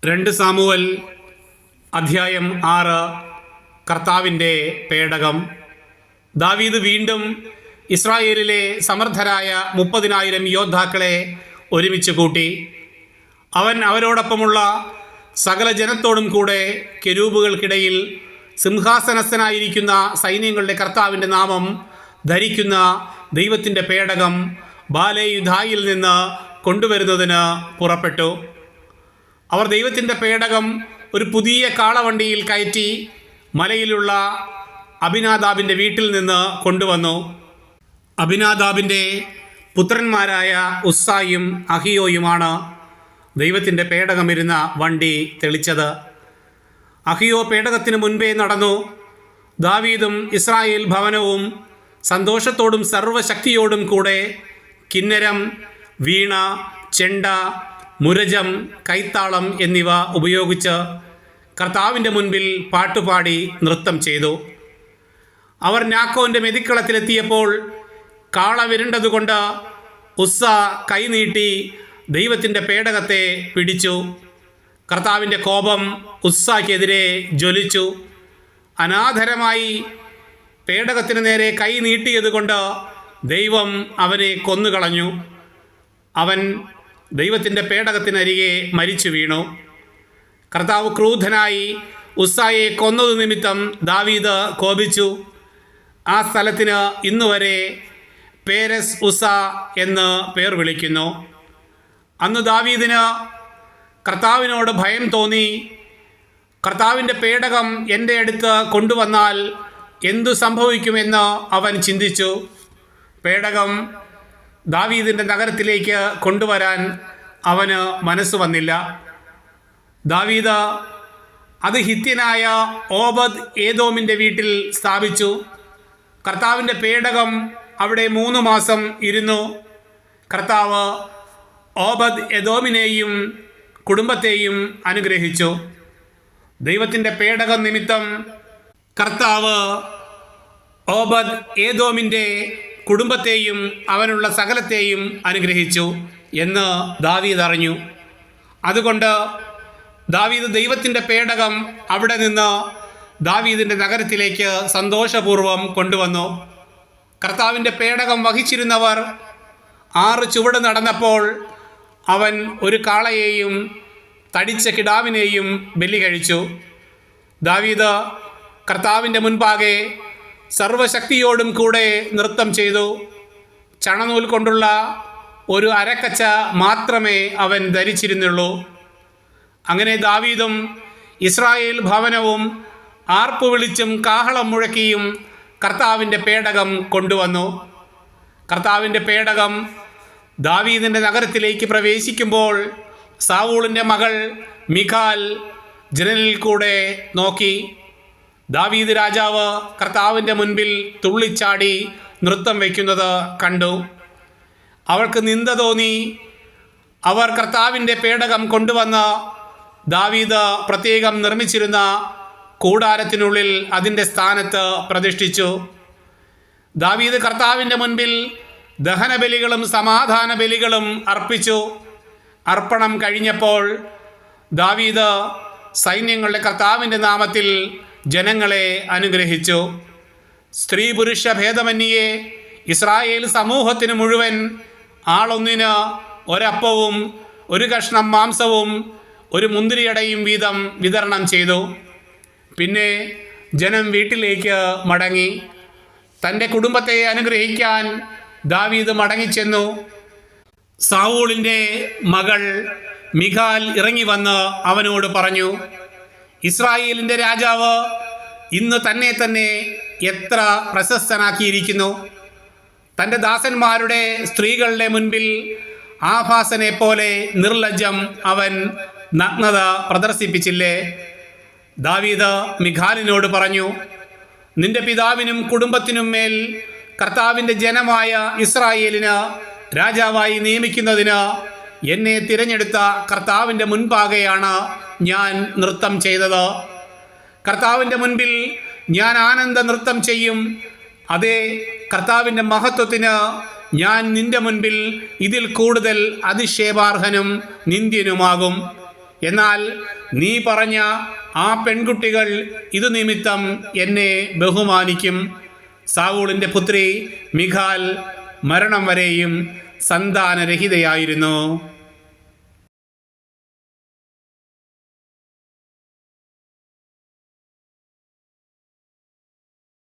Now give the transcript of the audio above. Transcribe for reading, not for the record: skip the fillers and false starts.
2 Samuel അധ്യായം 6. കർത്താവിൻ്റെ പേടകം. ദാവീദ് വീണ്ടും ഇസ്രായേലിലെ സമർത്ഥരായ 30,000 യോദ്ധാക്കളെ ഒരുമിച്ച് കൂട്ടി. അവൻ അവരോടൊപ്പമുള്ള സകല ജനത്തോടും കൂടെ കെരൂബുകൾക്കിടയിൽ സിംഹാസനസ്ഥനായിരിക്കുന്ന സൈന്യങ്ങളുടെ കർത്താവിൻ്റെ നാമം ധരിക്കുന്ന ദൈവത്തിൻ്റെ പേടകം ബാലേയുധായിൽ നിന്ന് കൊണ്ടുവരുന്നതിന് പുറപ്പെട്ടു. അവർ ദൈവത്തിൻ്റെ പേടകം ഒരു പുതിയ കാളവണ്ടിയിൽ കയറ്റി മലയിലുള്ള അബിനാദാബിൻ്റെ വീട്ടിൽ നിന്ന് കൊണ്ടുവന്നു. അബിനാദാബിൻ്റെ പുത്രന്മാരായ ഉസ്സായും അഹിയോയുമാണ് ദൈവത്തിൻ്റെ പേടകമിരുന്ന വണ്ടി തെളിച്ചത്. അഹിയോ പേടകത്തിന് മുൻപേ നടന്നു. ദാവീദും ഇസ്രായേൽ ഭവനവും സന്തോഷത്തോടും സർവശക്തിയോടും കൂടെ കിന്നരം, വീണ, ചെണ്ട, മുരജം, കൈത്താളം എന്നിവ ഉപയോഗിച്ച് കർത്താവിൻ്റെ മുൻപിൽ പാട്ടുപാടി നൃത്തം ചെയ്തു. അവർ നാക്കോൻ്റെ മെതിക്കളത്തിലെത്തിയപ്പോൾ കാള വിരണ്ടതുകൊണ്ട് ഉസ്സ കൈനീട്ടി ദൈവത്തിൻ്റെ പേടകത്തെ പിടിച്ചു. കർത്താവിൻ്റെ കോപം ഉസ്സയ്ക്കെതിരെ ജ്വലിച്ചു. അനാദരമായി പേടകത്തിന് നേരെ കൈ നീട്ടിയതുകൊണ്ട് ദൈവം അവനെ കൊന്നുകളഞ്ഞു. അവൻ ദൈവത്തിൻ്റെ പേടകത്തിനരികെ മരിച്ചു വീണു. കർത്താവ് ക്രൂദ്ധനായി ഉസ്സായെ കൊന്നതു നിമിത്തം ദാവീദ് കോപിച്ചു. ആ സ്ഥലത്തിന് ഇന്നുവരെ പേരസ് ഉസ്സ എന്ന് പേർ വിളിക്കുന്നു. അന്ന് ദാവീദിന് കർത്താവിനോട് ഭയം തോന്നി. കർത്താവിൻ്റെ പേടകം എൻ്റെ അടുത്ത് കൊണ്ടുവന്നാൽ എന്തു സംഭവിക്കുമെന്ന് അവൻ ചിന്തിച്ചു. പേടകം ദാവീദിൻ്റെ നഗരത്തിലേക്ക് കൊണ്ടുവരാൻ അവന് മനസ്സ് വന്നില്ല. ദാവീദ് അത് ഹിത്യനായ ഓബദ് ഏദോമിൻ്റെ വീട്ടിൽ സ്ഥാപിച്ചു. കർത്താവിൻ്റെ പേടകം അവിടെ 3 മാസം ഇരുന്നു. കർത്താവ് ഓബദ് ഏദോമിനെയും കുടുംബത്തെയും അനുഗ്രഹിച്ചു. ദൈവത്തിൻ്റെ പേടകം നിമിത്തം കർത്താവ് ഓബദ് ഏദോമിൻ്റെ കുടുംബത്തെയും അവനുള്ള സകലത്തെയും അനുഗ്രഹിച്ചു എന്ന് ദാവീദ് അറിഞ്ഞു. അതുകൊണ്ട് ദാവീദ് ദൈവത്തിൻ്റെ പേടകം അവിടെ നിന്ന് ദാവീദിൻ്റെ നഗരത്തിലേക്ക് സന്തോഷപൂർവ്വം കൊണ്ടുവന്നു. കർത്താവിൻ്റെ പേടകം വഹിച്ചിരുന്നവർ 6 ചുവട് നടന്നപ്പോൾ അവൻ ഒരു കാളയെയും തടിച്ച കിടാവിനെയും ബലി കഴിച്ചു. ദാവീദ് കർത്താവിൻ്റെ മുൻപാകെ സർവശക്തിയോടും കൂടെ നൃത്തം ചെയ്തു. ചണനൂൽ കൊണ്ടുള്ള ഒരു അരക്കച്ച മാത്രമേ അവൻ ധരിച്ചിരുന്നുള്ളൂ. അങ്ങനെ ദാവീദും ഇസ്രായേൽ ഭവനവും ആർപ്പു വിളിച്ചും കാഹളം മുഴക്കിയും കർത്താവിൻ്റെ പേടകം കൊണ്ടുവന്നു. കർത്താവിൻ്റെ പേടകം ദാവീദിൻ്റെ നഗരത്തിലേക്ക് പ്രവേശിക്കുമ്പോൾ സാവൂളിൻ്റെ മകൾ മിഖാൽ ജനലിൽ കൂടെ നോക്കി. ദാവീദ് രാജാവ് കർത്താവിൻ്റെ മുൻപിൽ തുള്ളിച്ചാടി നൃത്തം വയ്ക്കുന്നത് കണ്ടു. അവൾക്ക് നിന്ദ തോന്നി. അവർ കർത്താവിൻ്റെ പേടകം കൊണ്ടുവന്ന് ദാവീദ് പ്രത്യേകം നിർമ്മിച്ചിരുന്ന കൂടാരത്തിനുള്ളിൽ അതിൻ്റെ സ്ഥാനത്ത് പ്രതിഷ്ഠിച്ചു. ദാവീദ് കർത്താവിൻ്റെ മുൻപിൽ ദഹനബലികളും സമാധാന ബലികളും അർപ്പിച്ചു. അർപ്പണം കഴിഞ്ഞപ്പോൾ ദാവീദ് സൈന്യങ്ങളുടെ കർത്താവിൻ്റെ നാമത്തിൽ ജനങ്ങളെ അനുഗ്രഹിച്ചു. സ്ത്രീ പുരുഷ ഭേദമന്യേ ഇസ്രായേൽ സമൂഹത്തിന് മുഴുവൻ ആളൊന്നിന് ഒരപ്പവും 1 കഷ്ണം മാംസവും 1 മുന്തിരിയടയും വീതം വിതരണം ചെയ്തു. പിന്നെ ജനം വീട്ടിലേക്ക് മടങ്ങി. തൻ്റെ കുടുംബത്തെ അനുഗ്രഹിക്കാൻ ദാവീദ് മടങ്ങിച്ചെന്നു. സാവൂളിൻ്റെ മകൾ മിഖാൽ ഇറങ്ങി വന്ന് അവനോട് പറഞ്ഞു, ഇസ്രായേലിൻ്റെ രാജാവ് ഇന്ന് തന്നെ എത്ര പ്രശസ്തനാക്കിയിരിക്കുന്നു. തൻ്റെ ദാസന്മാരുടെ സ്ത്രീകളുടെ മുൻപിൽ ആഭാസനെ പോലെ നിർലജ്ജം അവൻ നഗ്നത പ്രദർശിപ്പിച്ചില്ലേ? ദാവീദ് മിഖാലിനോട് പറഞ്ഞു, നിന്റെ പിതാവിനും കുടുംബത്തിനും മേൽ കർത്താവിൻ്റെ ജനമായ ഇസ്രായേലിന് രാജാവായി നിയമിക്കുന്നതിന് എന്നെ തിരഞ്ഞെടുത്ത കർത്താവിൻ്റെ മുൻപാകെയാണ് ഞാൻ നൃത്തം ചെയ്തത്. കർത്താവിൻ്റെ മുൻപിൽ ഞാൻ ആനന്ദ നൃത്തം ചെയ്യും. അതേ, കർത്താവിൻ്റെ മഹത്വത്തിന് ഞാൻ നിന്റെ മുൻപിൽ ഇതിൽ കൂടുതൽ അധിക്ഷേപാർഹനും നിന്ദ്യനുമാകും. എന്നാൽ നീ പറഞ്ഞ ആ പെൺകുട്ടികൾ ഇതു നിമിത്തം എന്നെ ബഹുമാനിക്കും. സാവൂളിൻ്റെ പുത്രി മിഖാൽ മരണം വരെയും സന്താനരഹിതയായിരുന്നു.